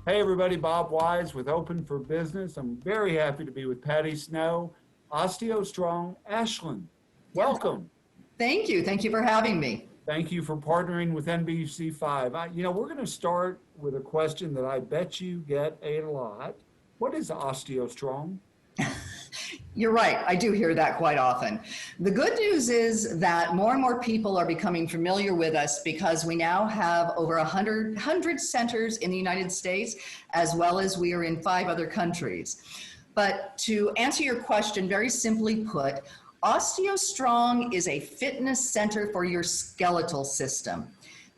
Hey everybody, Bob Wise with Open for Business. I'm very happy to be with Patty Snow, Osteostrong Ashland. Welcome. Thank you. Thank you for having me. Thank you for partnering with NBC5. We're going to start with a question that I bet you get a lot. What is Osteostrong? You're right. I do hear that quite often. The good news is that more and more people are becoming familiar with us because we now have over 100 centers in the United States, as well as we are in 5 other countries. But to answer your question, very simply put, Osteostrong is a fitness center for your skeletal system.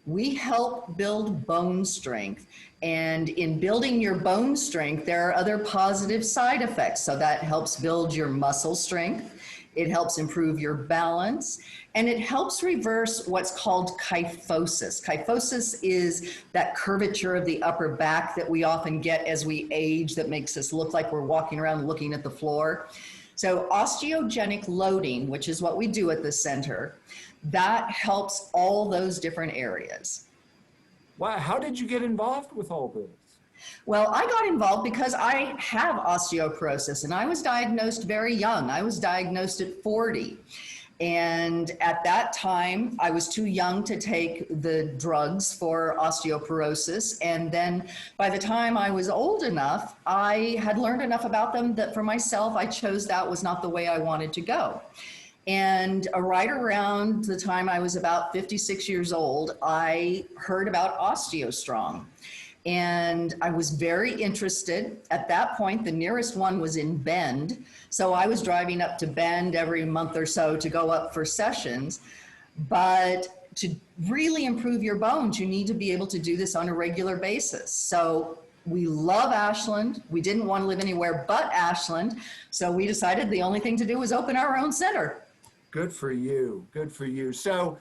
We help build bone strength, and in building your bone strength, there are other positive side effects. So that helps build your muscle strength, it helps improve your balance, and it helps reverse what's called kyphosis. Kyphosis is that curvature of the upper back that we often get as we age that makes us look like we're walking around looking at the floor. So osteogenic loading, which is what we do at the center, that helps all those different areas. Wow, how did you get involved with all this? Well, I got involved because I have osteoporosis and I was diagnosed very young. I was diagnosed at 40. And at that time, I was too young to take the drugs for osteoporosis. And then by the time I was old enough, I had learned enough about them that for myself, I chose that was not the way I wanted to go. And right around the time I was about 56 years old, I heard about Osteostrong. And I was very interested. At that point, the nearest one was in Bend. So I was driving up to Bend every month or so to go up for sessions. But to really improve your bones, you need to be able to do this on a regular basis. So we love Ashland. We didn't want to live anywhere but Ashland. So we decided the only thing to do was open our own center. Good for you. Good for you. So,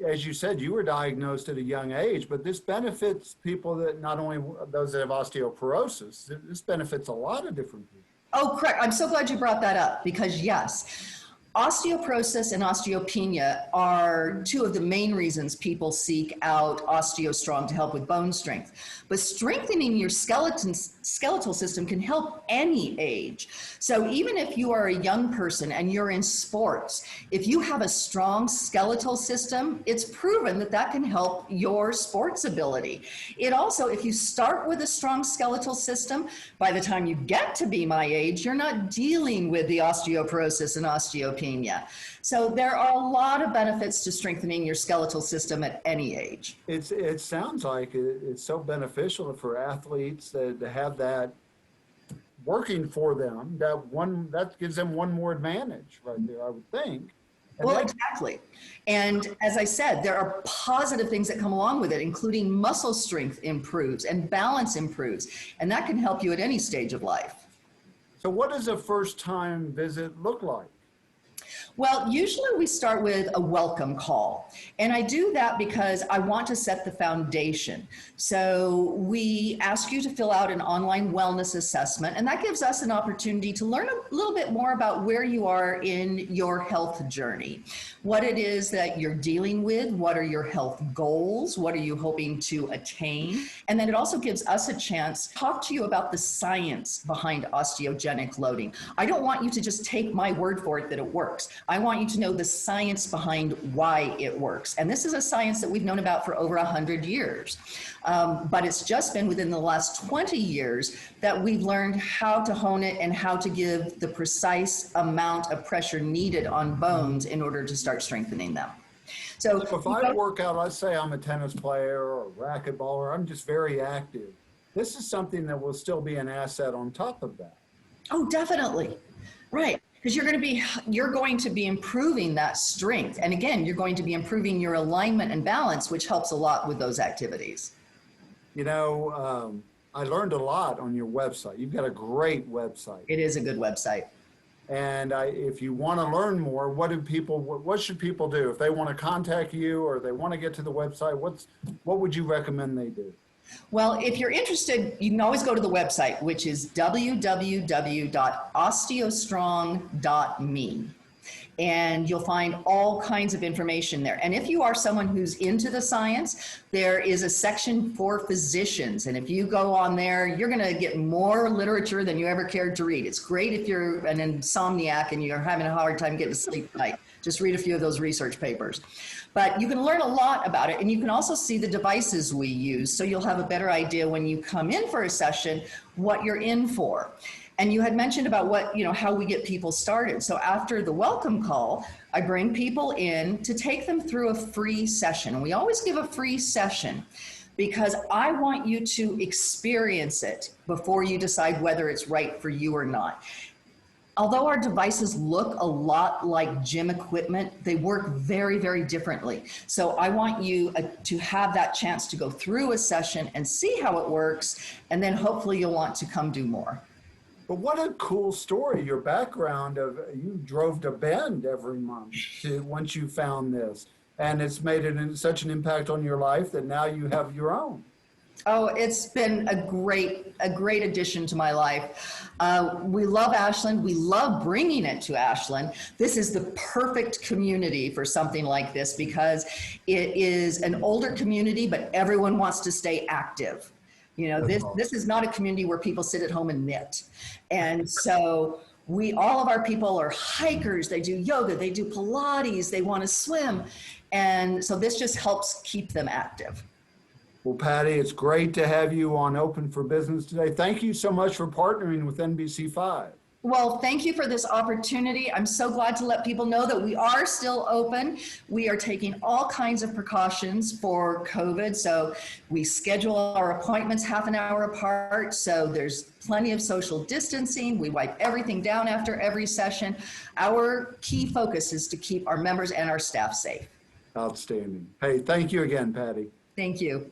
as you said, you were diagnosed at a young age, but this benefits people that not only those that have osteoporosis, this benefits a lot of different people. Oh, correct. I'm so glad you brought that up because yes, osteoporosis and osteopenia are 2 of the main reasons people seek out Osteostrong to help with bone strength. But strengthening your skeletal system can help any age. So even if you are a young person and you're in sports, if you have a strong skeletal system, it's proven that that can help your sports ability. It also, if you start with a strong skeletal system, by the time you get to be my age, you're not dealing with the osteoporosis and osteopenia. So there are a lot of benefits to strengthening your skeletal system at any age. It sounds like it's so beneficial for athletes to have that working for them. That gives them one more advantage right there, I would think. Well, exactly. And as I said, there are positive things that come along with it, including muscle strength improves and balance improves, and that can help you at any stage of life. So what does a first-time visit look like? Well, usually we start with a welcome call. And I do that because I want to set the foundation. So we ask you to fill out an online wellness assessment, and that gives us an opportunity to learn a little bit more about where you are in your health journey, what it is that you're dealing with, what are your health goals, what are you hoping to attain, and then it also gives us a chance to talk to you about the science behind osteogenic loading. I don't want you to just take my word for it that it works. I want you to know the science behind why it works. And this is a science that we've known about for over 100 years. But it's just been within the last 20 years that we've learned how to hone it and how to give the precise amount of pressure needed on bones in order to start strengthening them. So if I work out, let's say I'm a tennis player or a racquetballer, I'm just very active. This is something that will still be an asset on top of that. Oh, definitely. Right. Because you're going to be improving that strength. And again, you're going to be improving your alignment and balance, which helps a lot with those activities. You know, I learned a lot on your website. You've got a great website. It is a good website. And if you want to learn more, what should people do? If they want to contact you or they want to get to the website, what would you recommend they do? Well, if you're interested, you can always go to the website, which is www.osteostrong.me. and you'll find all kinds of information there. And if you are someone who's into the science, there is a section for physicians. And if you go on there, you're going to get more literature than you ever cared to read. It's great if you're an insomniac and you're having a hard time getting to sleep at night. Just read a few of those research papers. But you can learn a lot about it, and you can also see the devices we use, so you'll have a better idea when you come in for a session what you're in for. And you had mentioned about what, how we get people started. So after the welcome call, I bring people in to take them through a free session. We always give a free session because I want you to experience it before you decide whether it's right for you or not. Although our devices look a lot like gym equipment, they work very, very differently. So I want you to have that chance to go through a session and see how it works, and then hopefully you'll want to come do more. But what a cool story, your background of you drove to Bend every month once you found this. And it's made such an impact on your life that now you have your own. Oh, it's been a great addition to my life. We love Ashland. We love bringing it to Ashland. This is the perfect community for something like this because it is an older community, but everyone wants to stay active. This is not a community where people sit at home and knit. And so all of our people are hikers. They do yoga, they do Pilates, they want to swim. And so this just helps keep them active. Well, Patty, it's great to have you on Open for Business today. Thank you so much for partnering with NBC5. Well, thank you for this opportunity. I'm so glad to let people know that we are still open. We are taking all kinds of precautions for COVID. So we schedule our appointments half an hour apart. So there's plenty of social distancing. We wipe everything down after every session. Our key focus is to keep our members and our staff safe. Outstanding. Hey, thank you again, Patty. Thank you.